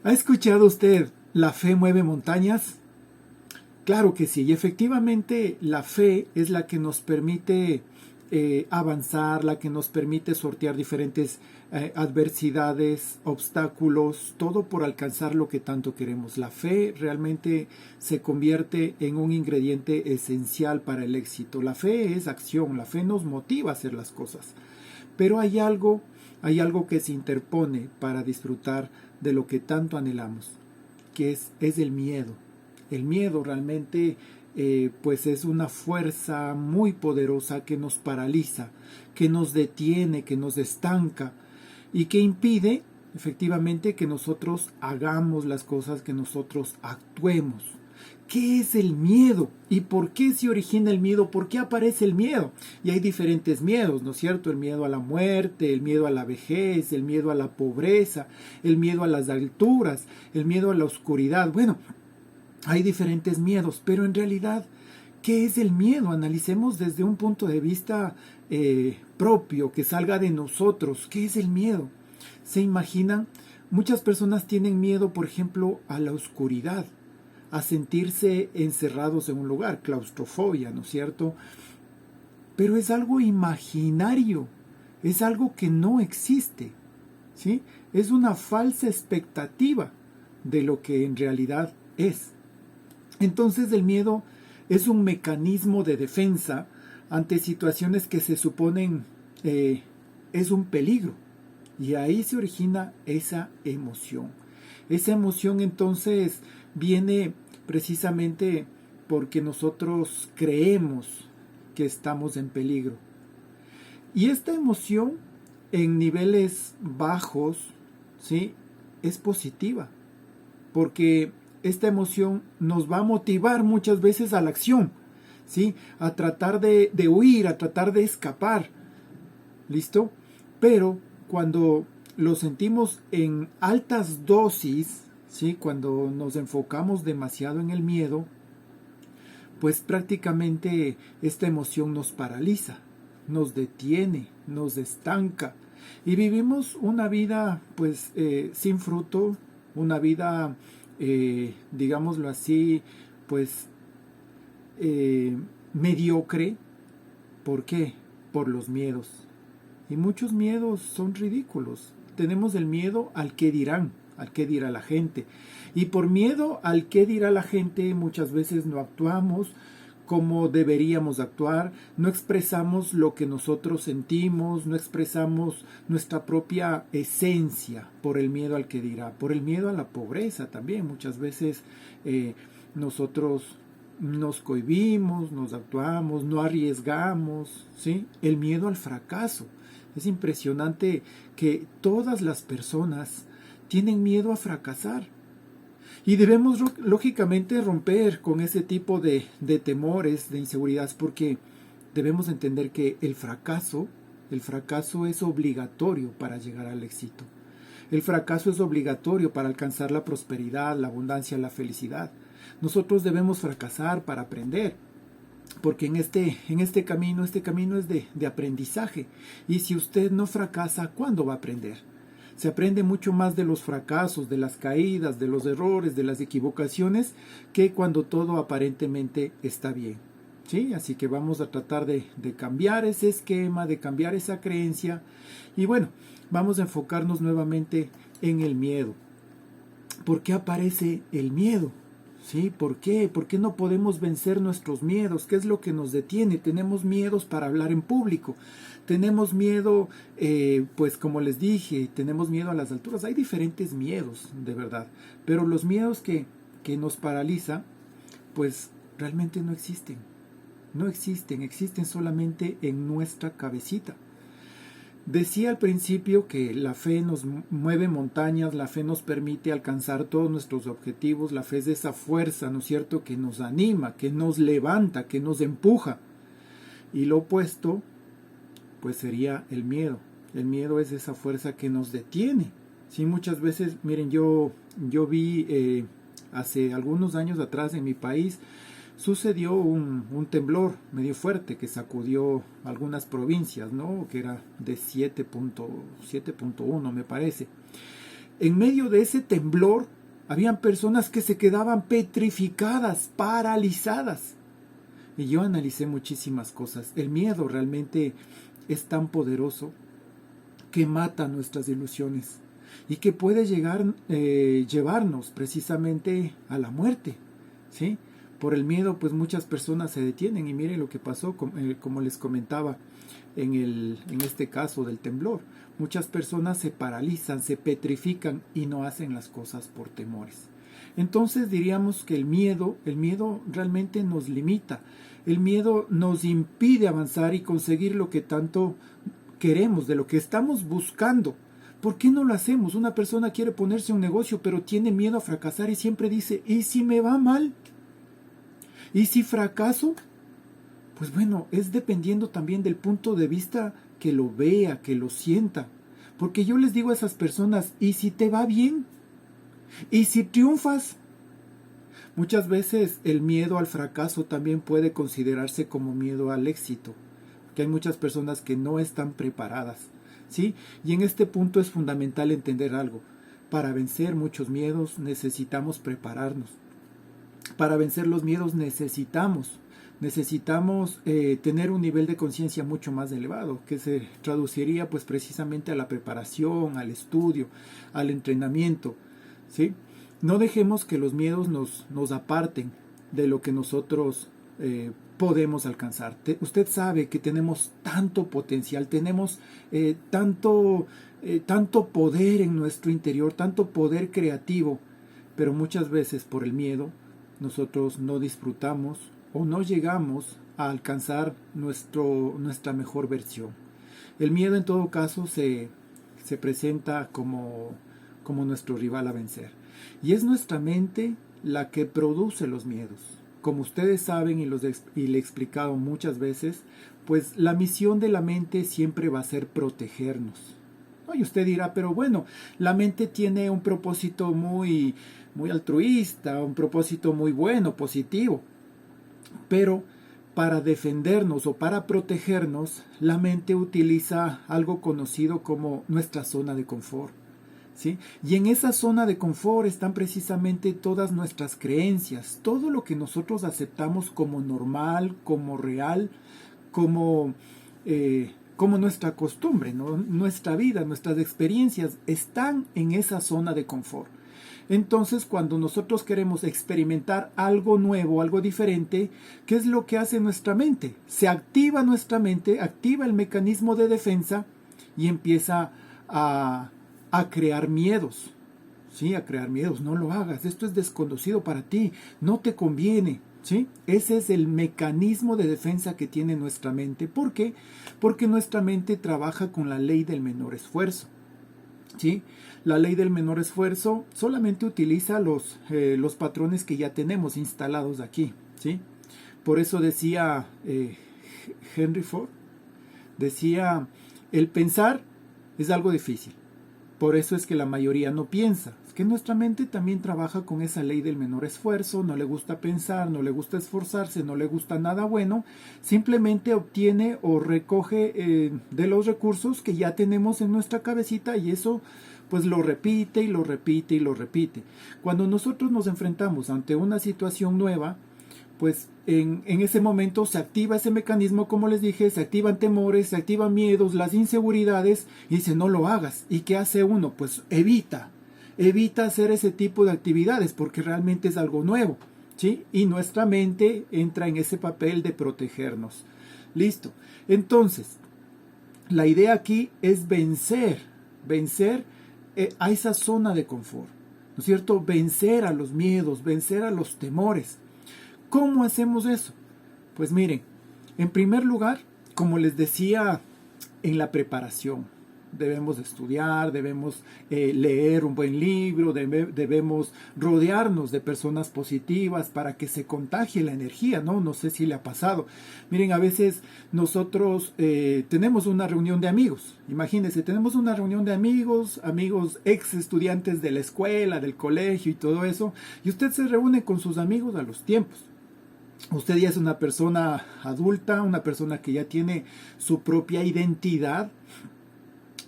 ¿Ha escuchado usted la fe mueve montañas? Claro que sí, y efectivamente la fe es la que nos permite avanzar, la que nos permite sortear diferentes adversidades, obstáculos, todo por alcanzar lo que tanto queremos. La fe realmente se convierte en un ingrediente esencial para el éxito. La fe es acción, la fe nos motiva a hacer las cosas. Pero hay algo que se interpone para disfrutar de lo que tanto anhelamos, que es el miedo. El miedo realmente pues es una fuerza muy poderosa que nos paraliza, que nos detiene, que nos estanca y que impide efectivamente que nosotros hagamos las cosas, que nosotros actuemos. ¿Qué es el miedo? ¿Y por qué se origina el miedo? ¿Por qué aparece el miedo? Y hay diferentes miedos, ¿no es cierto? El miedo a la muerte, el miedo a la vejez, el miedo a la pobreza, el miedo a las alturas, el miedo a la oscuridad. Bueno, hay diferentes miedos, pero en realidad, ¿qué es el miedo? Analicemos desde un punto de vista propio, que salga de nosotros. ¿Qué es el miedo? ¿Se imaginan? Muchas personas tienen miedo, por ejemplo, a la oscuridad, a sentirse encerrados en un lugar, claustrofobia, ¿no es cierto? Pero es algo imaginario, es algo que no existe, ¿sí? Es una falsa expectativa de lo que en realidad es. Entonces el miedo es un mecanismo de defensa ante situaciones que se suponen es un peligro. Y ahí se origina esa emoción. Esa emoción entonces viene precisamente porque nosotros creemos que estamos en peligro. Y esta emoción en niveles bajos, ¿sí?, es positiva, porque esta emoción nos va a motivar muchas veces a la acción, ¿sí?, a tratar de huir, a tratar de escapar. ¿Listo? Pero cuando lo sentimos en altas dosis, ¿sí?, cuando nos enfocamos demasiado en el miedo, pues prácticamente esta emoción nos paraliza, nos detiene, nos estanca y vivimos una vida pues sin fruto, una vida digámoslo así, pues mediocre. ¿Por qué? Por los miedos. Y muchos miedos son ridículos. Tenemos el miedo al qué dirán, al qué dirá la gente. Y por miedo al qué dirá la gente muchas veces no actuamos como deberíamos actuar, no expresamos lo que nosotros sentimos, no expresamos nuestra propia esencia por el miedo al que dirá, por el miedo a la pobreza también. Muchas veces nosotros nos cohibimos, nos actuamos, no arriesgamos, ¿sí? El miedo al fracaso. Es impresionante que todas las personas tienen miedo a fracasar. Y debemos lógicamente romper con ese tipo de temores, de inseguridades, porque debemos entender que el fracaso es obligatorio para llegar al éxito. El fracaso es obligatorio para alcanzar la prosperidad, la abundancia, la felicidad. Nosotros debemos fracasar para aprender, porque en este camino es de aprendizaje. Y si usted no fracasa, ¿cuándo va a aprender? Se aprende mucho más de los fracasos, de las caídas, de los errores, de las equivocaciones, que cuando todo aparentemente está bien. ¿Sí? Así que vamos a tratar de cambiar ese esquema, de cambiar esa creencia. Y bueno, vamos a enfocarnos nuevamente en el miedo. ¿Por qué aparece el miedo? ¿Sí? ¿Por qué? ¿Por qué no podemos vencer nuestros miedos? ¿Qué es lo que nos detiene? Tenemos miedos para hablar en público. Tenemos miedo, pues como les dije, tenemos miedo a las alturas. Hay diferentes miedos, de verdad. Pero los miedos que nos paralizan, pues realmente no existen. No existen, existen solamente en nuestra cabecita. Decía al principio que la fe nos mueve montañas, la fe nos permite alcanzar todos nuestros objetivos, la fe es esa fuerza, ¿no es cierto?, que nos anima, que nos levanta, que nos empuja. Y lo opuesto, pues sería el miedo. El miedo es esa fuerza que nos detiene. Sí, muchas veces, miren, yo vi hace algunos años atrás en mi país, sucedió un temblor medio fuerte que sacudió algunas provincias, ¿no?, que era de 7.1 me parece. En medio de ese temblor, habían personas que se quedaban petrificadas, paralizadas. Y yo analicé muchísimas cosas. El miedo realmente es tan poderoso que mata nuestras ilusiones y que puede llevarnos precisamente a la muerte, ¿sí? Por el miedo, pues muchas personas se detienen y miren lo que pasó, como les comentaba en este caso del temblor. Muchas personas se paralizan, se petrifican y no hacen las cosas por temores. Entonces diríamos que el miedo realmente nos limita. El miedo nos impide avanzar y conseguir lo que tanto queremos, de lo que estamos buscando. ¿Por qué no lo hacemos? Una persona quiere ponerse un negocio, pero tiene miedo a fracasar y siempre dice, ¿y si me va mal? ¿Y si fracaso? Pues bueno, es dependiendo también del punto de vista que lo vea, que lo sienta. Porque yo les digo a esas personas, ¿y si te va bien? ¿Y si triunfas? Muchas veces el miedo al fracaso también puede considerarse como miedo al éxito, que hay muchas personas que no están preparadas, ¿sí? Y en este punto es fundamental entender algo. Para vencer muchos miedos necesitamos prepararnos. Para vencer los miedos necesitamos tener un nivel de conciencia mucho más elevado, que se traduciría pues precisamente a la preparación, al estudio, al entrenamiento, ¿sí? No dejemos que los miedos nos aparten de lo que nosotros podemos alcanzar. Usted sabe que tenemos tanto potencial, tenemos tanto poder en nuestro interior, tanto poder creativo, pero muchas veces por el miedo nosotros no disfrutamos o no llegamos a alcanzar nuestra mejor versión. El miedo en todo caso se presenta como nuestro rival a vencer. Y es nuestra mente la que produce los miedos. Como ustedes saben y le he explicado muchas veces, pues la misión de la mente siempre va a ser protegernos. Y usted dirá, pero bueno, la mente tiene un propósito muy altruista, un propósito muy bueno, positivo. Pero para defendernos o para protegernos, la mente utiliza algo conocido como nuestra zona de confort, ¿sí? Y en esa zona de confort están precisamente todas nuestras creencias, todo lo que nosotros aceptamos como normal, como real, como nuestra costumbre, ¿no? Nuestra vida, nuestras experiencias están en esa zona de confort. Entonces, cuando nosotros queremos experimentar algo nuevo, algo diferente, ¿qué es lo que hace nuestra mente? Se activa nuestra mente, activa el mecanismo de defensa y empieza a crear miedos. Sí, a crear miedos. No lo hagas, esto es desconocido para ti, no te conviene. ¿Sí? Ese es el mecanismo de defensa que tiene nuestra mente. ¿Por qué? Porque nuestra mente trabaja con la ley del menor esfuerzo. ¿Sí? La ley del menor esfuerzo solamente utiliza los patrones que ya tenemos instalados aquí, ¿sí? Por eso decía Henry Ford, decía, el pensar es algo difícil. Por eso es que la mayoría no piensa. Es que nuestra mente también trabaja con esa ley del menor esfuerzo, no le gusta pensar, no le gusta esforzarse, no le gusta nada bueno, simplemente obtiene o recoge de los recursos que ya tenemos en nuestra cabecita y eso pues lo repite y lo repite y lo repite. Cuando nosotros nos enfrentamos ante una situación nueva, pues en ese momento se activa ese mecanismo, como les dije, se activan temores, se activan miedos, las inseguridades, y dice, no lo hagas. ¿Y qué hace uno? Pues evita hacer ese tipo de actividades, porque realmente es algo nuevo, ¿sí? Y nuestra mente entra en ese papel de protegernos. Listo. Entonces, la idea aquí es vencer a esa zona de confort, ¿no es cierto? Vencer a los miedos, vencer a los temores. ¿Cómo hacemos eso? Pues miren, en primer lugar, como les decía en la preparación, debemos estudiar, debemos leer un buen libro, debemos rodearnos de personas positivas para que se contagie la energía, ¿no? No sé si le ha pasado. Miren, a veces nosotros tenemos una reunión de amigos. Imagínense, tenemos una reunión de amigos ex estudiantes de la escuela, del colegio y todo eso, y usted se reúne con sus amigos a los tiempos. Usted ya es una persona adulta, una persona que ya tiene su propia identidad.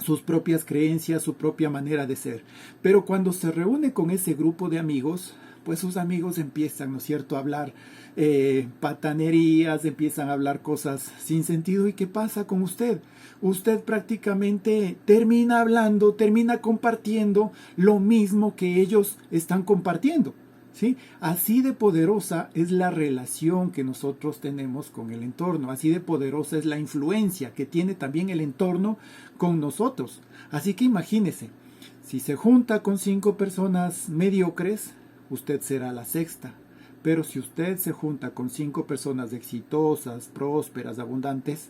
sus propias creencias, su propia manera de ser. Pero cuando se reúne con ese grupo de amigos, pues sus amigos empiezan, ¿no es cierto?, a hablar patanerías, empiezan a hablar cosas sin sentido. ¿Y qué pasa con usted? Usted prácticamente termina hablando, termina compartiendo lo mismo que ellos están compartiendo. ¿Sí? Así de poderosa es la relación que nosotros tenemos con el entorno, así de poderosa es la influencia que tiene también el entorno con nosotros. Así que imagínese, si se junta con 5 personas mediocres, usted será la sexta. Pero si usted se junta con 5 personas exitosas, prósperas, abundantes,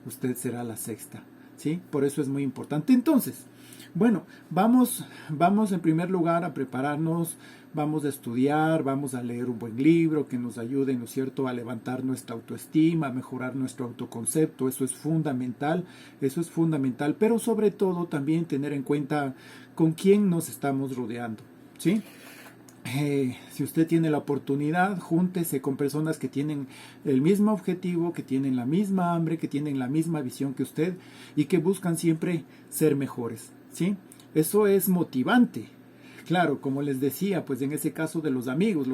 usted será la sexta. ¿Sí? Por eso es muy importante. Entonces, bueno, vamos en primer lugar a prepararnos, vamos a estudiar, vamos a leer un buen libro que nos ayude, ¿no es cierto?, a levantar nuestra autoestima, a mejorar nuestro autoconcepto. Eso es fundamental, pero sobre todo también tener en cuenta con quién nos estamos rodeando, ¿sí? Si usted tiene la oportunidad, júntese con personas que tienen el mismo objetivo, que tienen la misma hambre, que tienen la misma visión que usted y que buscan siempre ser mejores, ¿sí? Eso es motivante. Claro, como les decía, pues en ese caso de los amigos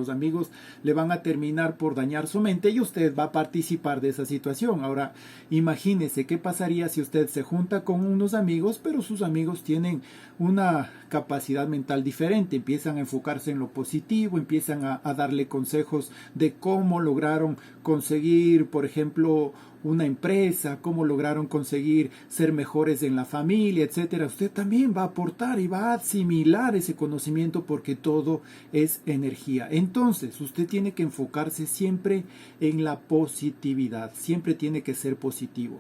le van a terminar por dañar su mente y usted va a participar de esa situación. Ahora, imagínese qué pasaría si usted se junta con unos amigos, pero sus amigos tienen una capacidad mental diferente, empiezan a enfocarse en lo positivo, empiezan a darle consejos de cómo lograron conseguir, por ejemplo, una empresa, cómo lograron conseguir ser mejores en la familia, etcétera. Usted también va a aportar y va a asimilar ese conocimiento porque todo es energía. Entonces, usted tiene que enfocarse siempre en la positividad, siempre tiene que ser positivo.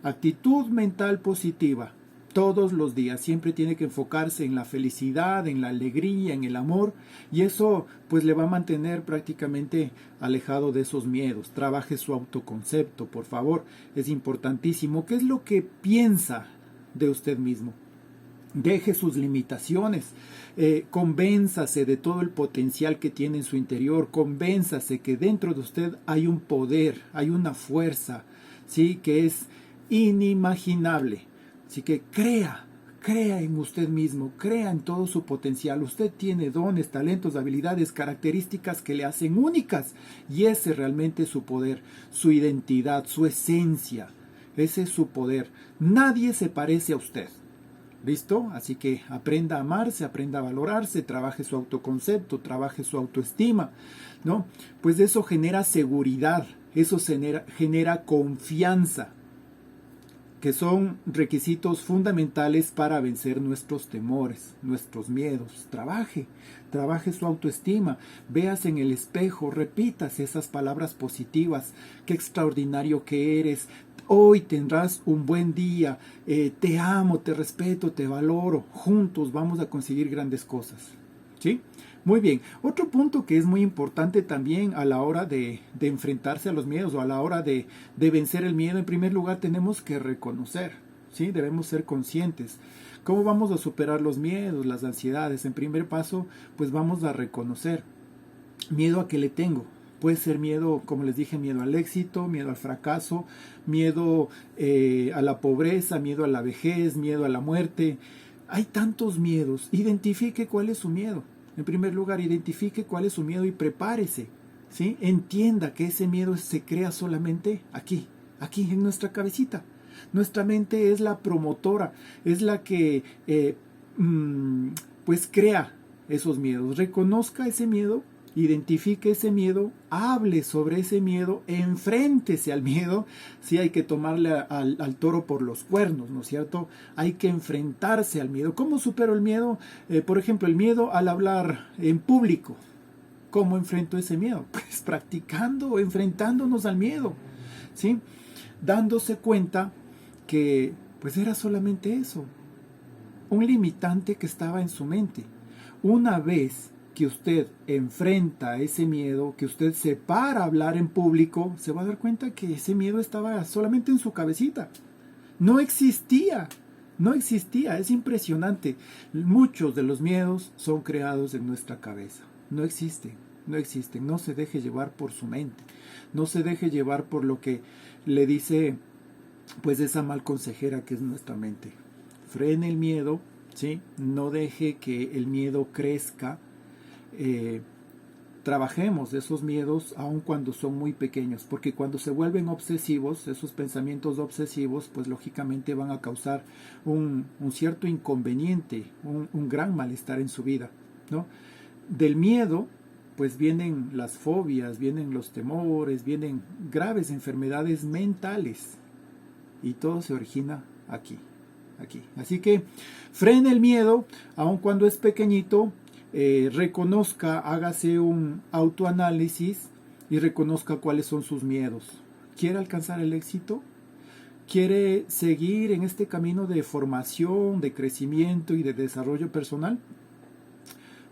Actitud mental positiva. Todos los días siempre tiene que enfocarse en la felicidad, en la alegría, en el amor, y eso pues le va a mantener prácticamente alejado de esos miedos. Trabaje su autoconcepto, por favor, es importantísimo. ¿Qué es lo que piensa de usted mismo? Deje sus limitaciones, convénzase de todo el potencial que tiene en su interior, convénzase que dentro de usted hay un poder, hay una fuerza, ¿sí?, que es inimaginable. Así que crea en usted mismo, crea en todo su potencial. Usted tiene dones, talentos, habilidades, características que le hacen únicas y ese realmente es su poder, su identidad, su esencia. Ese es su poder. Nadie se parece a usted. ¿Listo? Así que aprenda a amarse, aprenda a valorarse, trabaje su autoconcepto, trabaje su autoestima, ¿no? Pues eso genera seguridad, eso genera confianza, que son requisitos fundamentales para vencer nuestros temores, nuestros miedos. Trabaje su autoestima, véase en el espejo, repítase esas palabras positivas, qué extraordinario que eres, hoy tendrás un buen día, te amo, te respeto, te valoro, juntos vamos a conseguir grandes cosas, ¿sí? Muy bien, otro punto que es muy importante también a la hora de enfrentarse a los miedos o a la hora de vencer el miedo, en primer lugar tenemos que reconocer, ¿sí? Debemos ser conscientes. ¿Cómo vamos a superar los miedos, las ansiedades? En primer paso, pues vamos a reconocer. ¿Miedo a qué le tengo? Puede ser miedo, como les dije, miedo al éxito, miedo al fracaso, miedo a la pobreza, miedo a la vejez, miedo a la muerte. Hay tantos miedos. Identifique cuál es su miedo. En primer lugar, identifique cuál es su miedo y prepárese, ¿sí? Entienda que ese miedo se crea solamente aquí en nuestra cabecita. Nuestra mente es la promotora, es la que pues crea esos miedos. Reconozca ese miedo, identifique ese miedo, hable sobre ese miedo, enfréntese al miedo. Sí, hay que tomarle al toro por los cuernos, ¿no es cierto? Hay que enfrentarse al miedo. ¿Cómo supero el miedo? Por ejemplo, el miedo al hablar en público. ¿Cómo enfrento ese miedo? Pues practicando, enfrentándonos al miedo, ¿sí? Dándose cuenta que pues era solamente eso, un limitante que estaba en su mente. Una vez que usted enfrenta ese miedo, que usted se para a hablar en público, se va a dar cuenta que ese miedo estaba solamente en su cabecita. No existía, es impresionante. Muchos de los miedos son creados en nuestra cabeza. No existen, no se deje llevar por su mente, no se deje llevar por lo que le dice pues esa mal consejera que es nuestra mente. frene el miedo, ¿sí? No deje que el miedo crezca. Trabajemos esos miedos aun cuando son muy pequeños, porque cuando se vuelven obsesivos, esos pensamientos obsesivos, pues lógicamente van a causar un cierto inconveniente, un gran malestar en su vida, ¿no? Del miedo, pues vienen las fobias, vienen los temores, vienen graves enfermedades mentales, y todo se origina aquí. Así que frene el miedo, aun cuando es pequeñito, reconozca, hágase un autoanálisis y reconozca cuáles son sus miedos. ¿Quiere alcanzar el éxito? ¿Quiere seguir en este camino de formación, de crecimiento y de desarrollo personal?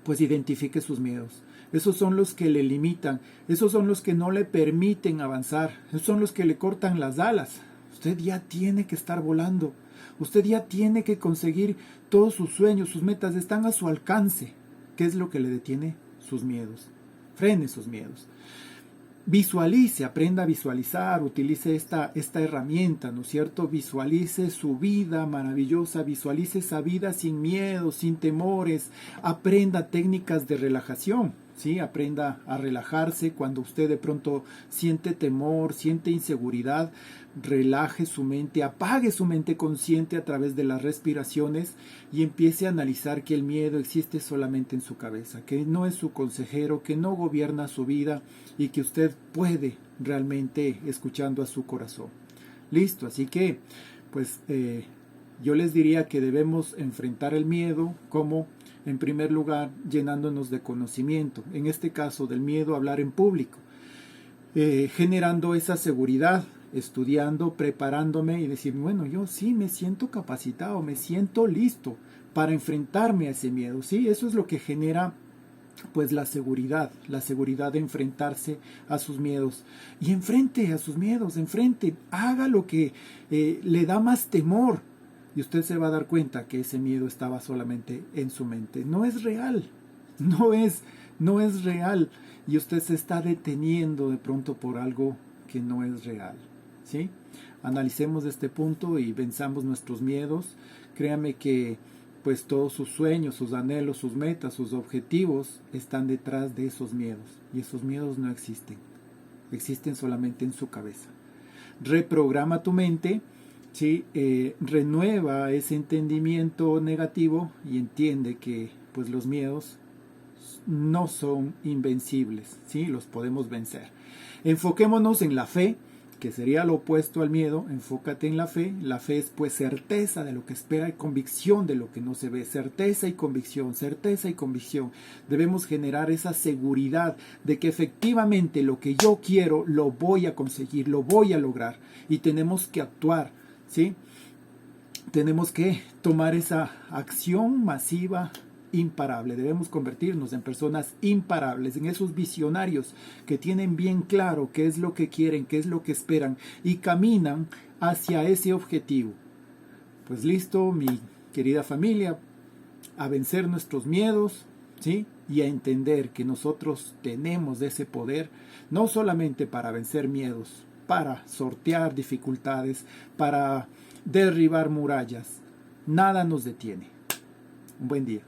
Pues identifique sus miedos. Esos son los que le limitan, esos son los que no le permiten avanzar, esos son los que le cortan las alas. Usted ya tiene que estar volando. Usted ya tiene que conseguir todos sus sueños, sus metas están a su alcance. ¿Qué es lo que le detiene? Sus miedos. Frene sus miedos. Visualice, aprenda a visualizar, utilice esta herramienta, ¿no es cierto? Visualice su vida maravillosa, visualice esa vida sin miedo, sin temores, aprenda técnicas de relajación, ¿sí? Aprenda a relajarse cuando usted de pronto siente temor, siente inseguridad, relaje su mente, apague su mente consciente a través de las respiraciones y empiece a analizar que el miedo existe solamente en su cabeza, que no es su consejero, que no gobierna su vida y que usted puede realmente escuchando a su corazón. Listo, así que pues yo les diría que debemos enfrentar el miedo como en primer lugar llenándonos de conocimiento, en este caso del miedo a hablar en público, generando esa seguridad, estudiando, preparándome y decir, bueno, yo sí me siento capacitado, me siento listo para enfrentarme a ese miedo, ¿sí? Eso es lo que genera pues la seguridad de enfrentarse a sus miedos. Y enfrente a sus miedos, haga lo que le da más temor. Y usted se va a dar cuenta que ese miedo estaba solamente en su mente. No es real, no es real. Y usted se está deteniendo de pronto por algo que no es real, ¿sí? Analicemos este punto y venzamos nuestros miedos. Créame que pues todos sus sueños, sus anhelos, sus metas, sus objetivos están detrás de esos miedos. Y esos miedos no existen. Existen solamente en su cabeza. Reprograma tu mente, ¿sí? Renueva ese entendimiento negativo y entiende que pues los miedos no son invencibles, ¿sí? Los podemos vencer. Enfoquémonos en la fe, que sería lo opuesto al miedo. Enfócate en la fe. La fe es pues certeza de lo que espera y convicción de lo que no se ve. Certeza y convicción, certeza y convicción. Debemos generar esa seguridad de que efectivamente lo que yo quiero lo voy a conseguir, lo voy a lograr. Y tenemos que actuar, ¿sí? Tenemos que tomar esa acción masiva imparable. Debemos convertirnos en personas imparables, en esos visionarios que tienen bien claro qué es lo que quieren, qué es lo que esperan y caminan hacia ese objetivo. Pues listo, mi querida familia, a vencer nuestros miedos, ¿sí? Y a entender que nosotros tenemos ese poder, no solamente para vencer miedos, para sortear dificultades, para derribar murallas. Nada nos detiene. Un buen día.